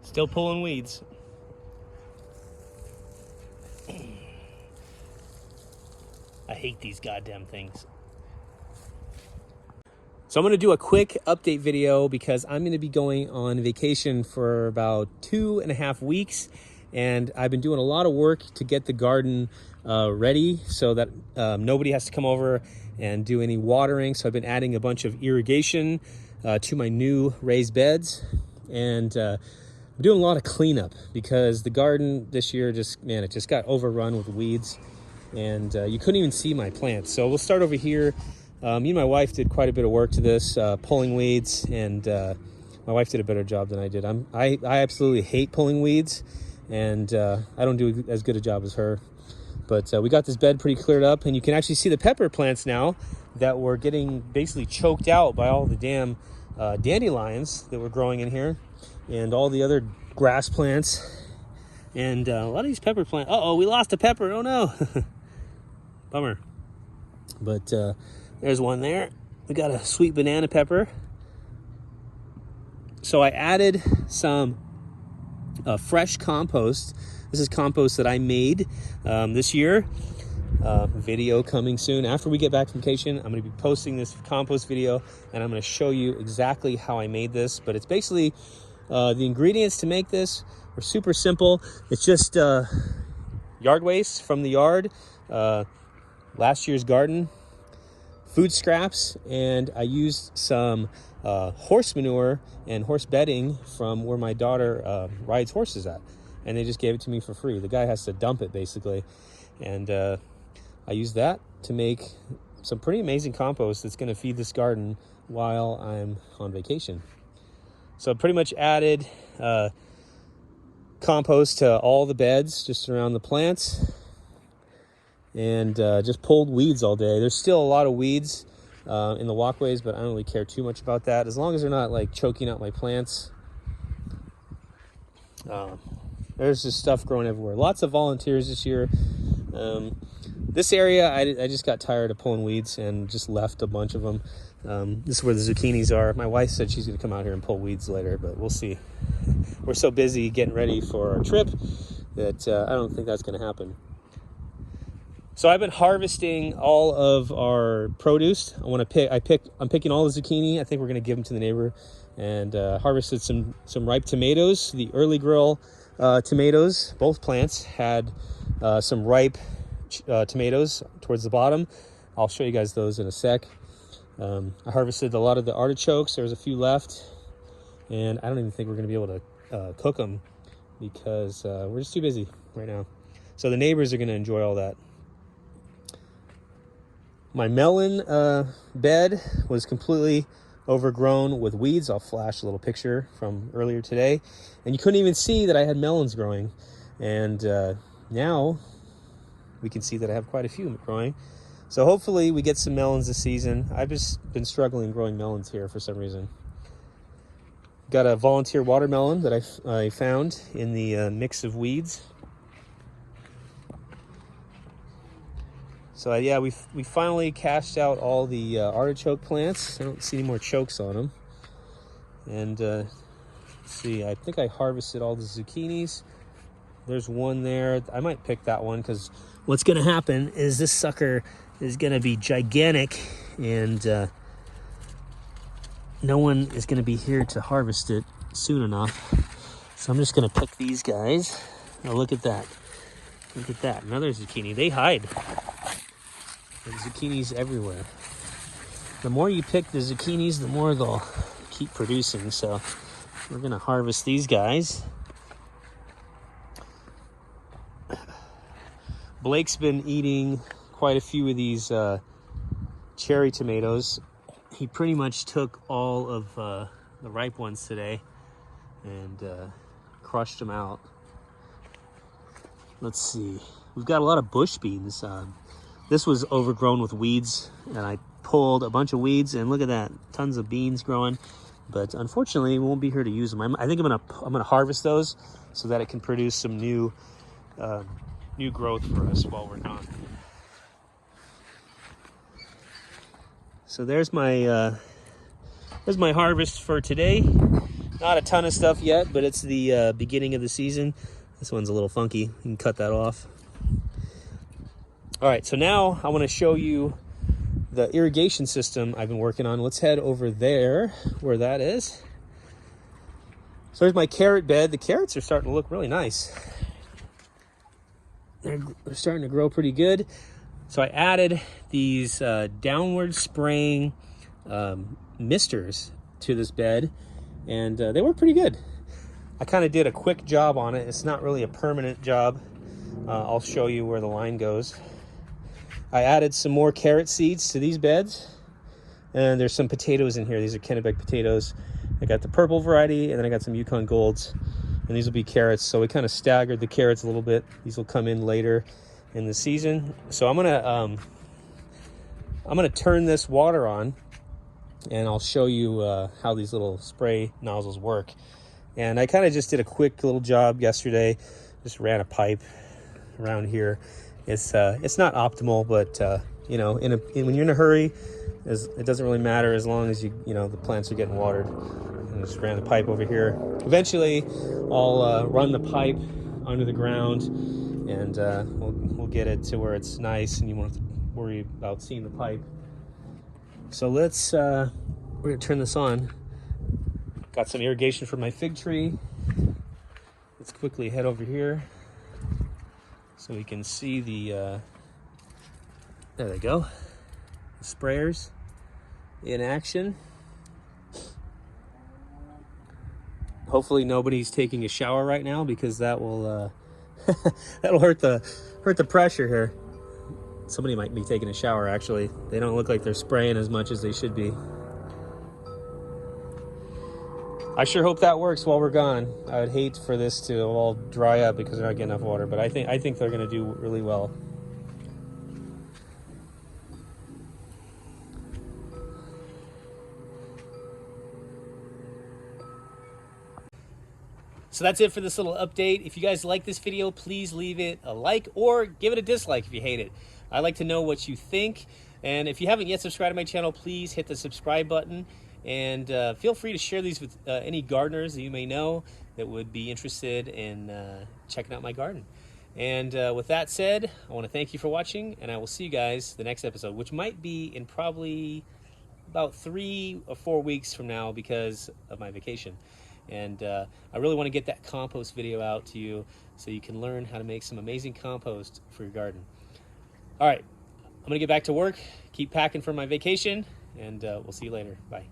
Still pulling weeds. I hate these goddamn things. So I'm going to do a quick update video because I'm going to be going on vacation for about 2.5 weeks. And I've been doing a lot of work to get the garden ready so that nobody has to come over and do any watering. So I've been adding a bunch of irrigation to my new raised beds. And I'm doing a lot of cleanup because the garden this year it just got overrun with weeds. And you couldn't even see my plants. So we'll start over here. Me and my wife did quite a bit of work to this, pulling weeds, and my wife did a better job than I did. I absolutely hate pulling weeds, and I don't do as good a job as her. But we got this bed pretty cleared up, and you can actually see the pepper plants now that were getting basically choked out by all the damn dandelions that were growing in here, and all the other grass plants, and a lot of these pepper plants. Uh-oh, we lost a pepper. Oh no. Bummer. But there's one there. We got a sweet banana pepper. So I added some fresh compost. This is compost that I made this year. Video coming soon. After we get back from vacation, I'm going to be posting this compost video, and I'm going to show you exactly how I made this. But it's basically the ingredients to make this are super simple. It's just yard waste from the yard, last year's garden, food scraps, and I used some horse manure and horse bedding from where my daughter rides horses at, and they just gave it to me for free. The guy has to dump it basically, and I used that to make some pretty amazing compost that's going to feed this garden while I'm on vacation. So I pretty much added compost to all the beds just around the plants, and just pulled weeds all day. There's still a lot of weeds in the walkways, but I don't really care too much about that as long as they're not like choking out my plants. There's just stuff growing everywhere. Lots of volunteers this year. This area, I just got tired of pulling weeds and just left a bunch of them. This is where the zucchinis are. My wife said she's going to come out here and pull weeds later, but we'll see. We're so busy getting ready for our trip that I don't think that's going to happen. So I've been harvesting all of our produce. I'm picking all the zucchini. I think we're going to give them to the neighbor, and harvested some ripe tomatoes. The early grill tomatoes, both plants had some ripe tomatoes towards the bottom. I'll show you guys those in a sec. I harvested a lot of the artichokes. There's a few left, and I don't even think we're going to be able to cook them because we're just too busy right now. So the neighbors are going to enjoy all that. My melon bed was completely overgrown with weeds. I'll flash a little picture from earlier today. And you couldn't even see that I had melons growing. And now we can see that I have quite a few growing. So hopefully we get some melons this season. I've just been struggling growing melons here for some reason. Got a volunteer watermelon that I found in the mix of weeds. So yeah, we finally cashed out all the artichoke plants. I don't see any more chokes on them. And let's see, I think I harvested all the zucchinis. There's one there. I might pick that one because what's going to happen is this sucker is going to be gigantic, and no one is going to be here to harvest it soon enough. So I'm just going to pick these guys. Now look at that. Look at that. Another zucchini. They hide. There's zucchinis everywhere. The more you pick the zucchinis, the more they'll keep producing. So we're going to harvest these guys. Blake's been eating quite a few of these cherry tomatoes. He pretty much took all of the ripe ones today and crushed them out. Let's see. We've got a lot of bush beans. This was overgrown with weeds, and I pulled a bunch of weeds, and look at that, tons of beans growing. But unfortunately, we won't be here to use them. I think I'm gonna harvest those so that it can produce some new growth for us while we're gone. So there's my harvest for today. Not a ton of stuff yet, but it's the beginning of the season. This one's a little funky. You can cut that off. All right, so now I want to show you the irrigation system I've been working on. Let's head over there where that is. So there's my carrot bed. The carrots are starting to look really nice. They're starting to grow pretty good. So I added these downward spraying misters to this bed, and they work pretty good. I kind of did a quick job on it. It's not really a permanent job. I'll show you where the line goes. I added some more carrot seeds to these beds, and there's some potatoes in here. These are Kennebec potatoes. I got the purple variety, and then I got some Yukon Golds, and these will be carrots. So we kind of staggered the carrots a little bit. These will come in later in the season. So I'm gonna turn this water on, and I'll show you how these little spray nozzles work. And I kind of just did a quick little job yesterday. Just ran a pipe around here. It's not optimal, but you know, when you're in a hurry, it doesn't really matter as long as the plants are getting watered. And just ran the pipe over here. Eventually, I'll run the pipe under the ground, and we'll get it to where it's nice, and you won't have to worry about seeing the pipe. So we're gonna turn this on. Got some irrigation for my fig tree. Let's quickly head over here so we can see the, there they go, the sprayers in action. Hopefully nobody's taking a shower right now, because that will that'll hurt the pressure here. Somebody might be taking a shower, actually. They don't look like they're spraying as much as they should be. I sure hope that works while we're gone. I would hate for this to all dry up because they're not getting enough water, but I think they're gonna do really well. So that's it for this little update. If you guys like this video, please leave it a like or give it a dislike if you hate it. I'd like to know what you think. And if you haven't yet subscribed to my channel, please hit the subscribe button. And feel free to share these with any gardeners that you may know that would be interested in checking out my garden. And with that said, I want to thank you for watching, and I will see you guys the next episode, which might be in probably about 3 or 4 weeks from now because of my vacation. And I really want to get that compost video out to you so you can learn how to make some amazing compost for your garden. All right, I'm going to get back to work, keep packing for my vacation, and we'll see you later. Bye.